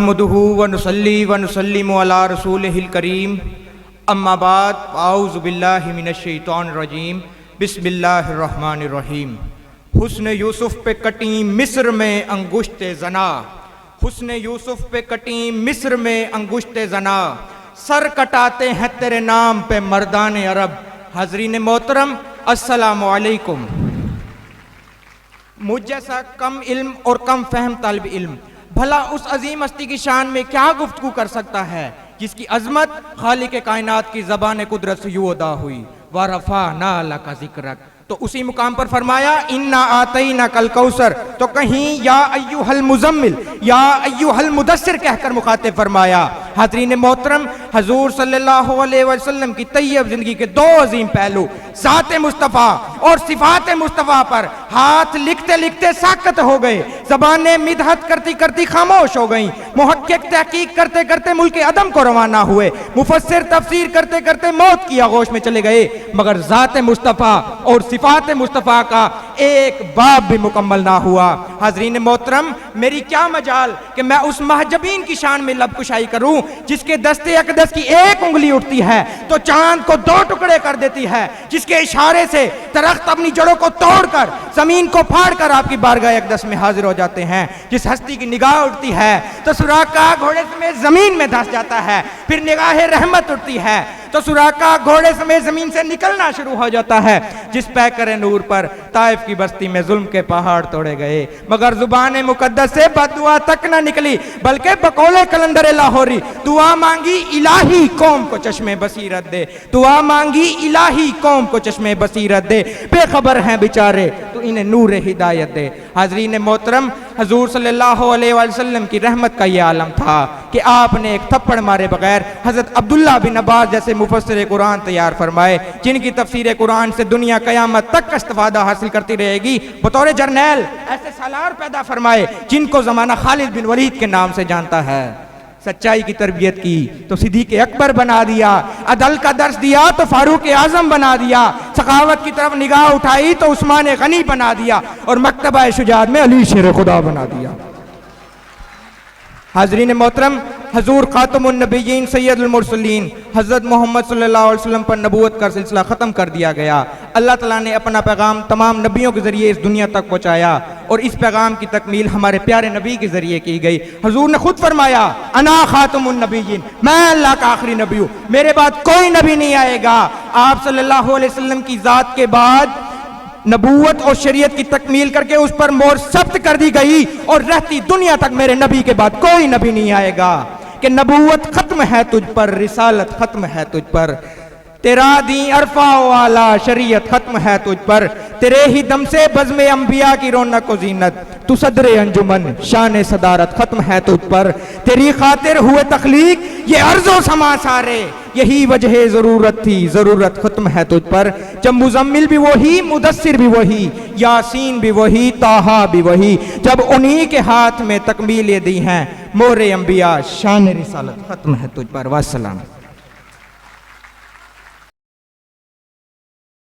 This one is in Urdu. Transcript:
نحمدہ ونصلی ونسلم علی رسولہ الکریم اما بعد اعوذ باللہ من الشیطان الرجیم بسم اللہ الرحمن الرحیم۔ حسن یوسف پہ کٹیں مصر میں انگشت زنا، حسن یوسف پہ کٹیں مصر میں انگشت زنا، سر کٹاتے ہیں تیرے نام پہ مردان عرب۔ حاضرین محترم السلام علیکم۔ مجھ جیسا کم علم اور کم فہم طالب علم بھلا اس عظیم ہستی کی شان میں کیا گفتگو کر سکتا ہے جس کی عظمت خالق کائنات کی زبان قدرت سے یوں ادا ہوئی، وَرَفَعْنَا لَكَ ذِكْرَكَ۔ تو اسی مقام پر فرمایا اِنَّا آتَيْنَاكَ الْكَوْثَرَ، تو کہیں یا ایھا المزمل یا ایھا المدثر کہہ کر مخاطب فرمایا۔ حاضرین محترم، حضور صلی اللہ علیہ وسلم کی طیب زندگی کے دو عظیم پہلو، ذات مصطفیٰ اور صفات مصطفیٰ پر ہاتھ لکھتے لکھتے ساکت ہو گئے، زبانیں مدحت کرتی کرتی خاموش ہو گئیں، محقق تحقیق کرتے کرتے ملک عدم کو روانہ ہوئے، مفسر تفسیر کرتے کرتے موت کی آغوش میں چلے گئے، مگر ذات مصطفیٰ اور صفات مصطفیٰ کا ایک باب بھی مکمل نہ ہوا۔ حاضرین محترم، میری کیا مجال کہ میں اس محجبین کی شان میں لب کشائی کروں جس کے دستے اقدس کی ایک انگلی اٹھتی ہے تو چاند کو دو ٹکڑے کر دیتی ہے، جس کے اشارے سے درخت اپنی جڑوں کو توڑ کر زمین کو پھاڑ کر آپ کی بارگاہ اقدس میں حاضر ہو جاتے ہیں، جس ہستی کی نگاہ اٹھتی ہے تو سراقہ گھوڑے سمیت زمین میں دھس جاتا ہے، پھر نگاہ رحمت اٹھتی ہے تو سراقہ گھوڑے سمیت زمین سے نکلنا شروع ہو جاتا ہے، جس پیکر نور پر طائف کی بستی میں ظلم کے پہاڑ توڑے گئے، مگر زبان مقدس سے بد دعا تک نہ نکلی بلکہ بقول کلندر لاہوری دعا مانگی الہی قوم کو چشم بصیرت دے، دعا مانگی الہی قوم کو چشم بصیرت دے، بے خبر ہیں بیچارے تو انہیں نور ہدایت دے۔ حاضرین محترم، حضور صلی اللہ علیہ وسلم کی رحمت کا یہ عالم تھا کہ آپ نے ایک تھپڑ مارے بغیر حضرت عبداللہ بن عباس جیسے مفسر قرآن تیار فرمائے، جن کی تفسیر قرآن سے دنیا قیامت تک استفادہ حاصل کرتی رہے گی۔ بطور جرنیل ایسے سالار پیدا فرمائے جن کو زمانہ خالد بن ولید کے نام سے جانتا ہے۔ سچائی کی تربیت کی تو صدیق اکبر بنا دیا، عدل کا درس دیا تو فاروق اعظم بنا دیا، سخاوت کی طرف نگاہ اٹھائی تو عثمان غنی بنا دیا، اور مکتبہ شجاعت میں علی شیر خدا بنا دیا۔ حاضرین محترم، حضور خاتم النبیین سید المرسلین حضرت محمد صلی اللہ علیہ وسلم پر نبوت کا سلسلہ ختم کر دیا گیا۔ اللہ تعالیٰ نے اپنا پیغام تمام نبیوں کے ذریعے اس دنیا تک پہنچایا، اور اس پیغام کی تکمیل ہمارے پیارے نبی کے ذریعے کی گئی۔ حضور نے خود فرمایا انا خاتم النبیین، میں اللہ کا آخری نبی ہوں، میرے بعد کوئی نبی نہیں آئے گا۔ آپ صلی اللہ علیہ وسلم کی ذات کے بعد نبوت اور شریعت کی تکمیل کر کے اس پر مہر ثبت کر دی گئی، اور رہتی دنیا تک میرے نبی کے بعد کوئی نبی نہیں آئے گا کہ نبوت ختم ہے تجھ پر، رسالت ختم ہے تجھ پر، تیرا دین عرفہ والا، شریعت ختم ہے تجھ پر، تیرے ہی دم سے بزم انبیاء کی رونق و زینت، تو صدر انجمن شان صدارت ختم ہے تجھ پر، تیری خاطر ہوئے تخلیق یہ عرض و سما سارے، یہی وجہ ضرورت تھی، ضرورت ختم ہے تجھ پر، جب مزمل بھی وہی، مدثر بھی وہی، یاسین بھی وہی، طٰہٰ بھی وہی، جب انہی کے ہاتھ میں تکمیلیں دی ہیں مہر انبیاء، شان رسالت ختم ہے تجھ پر۔ والسلام۔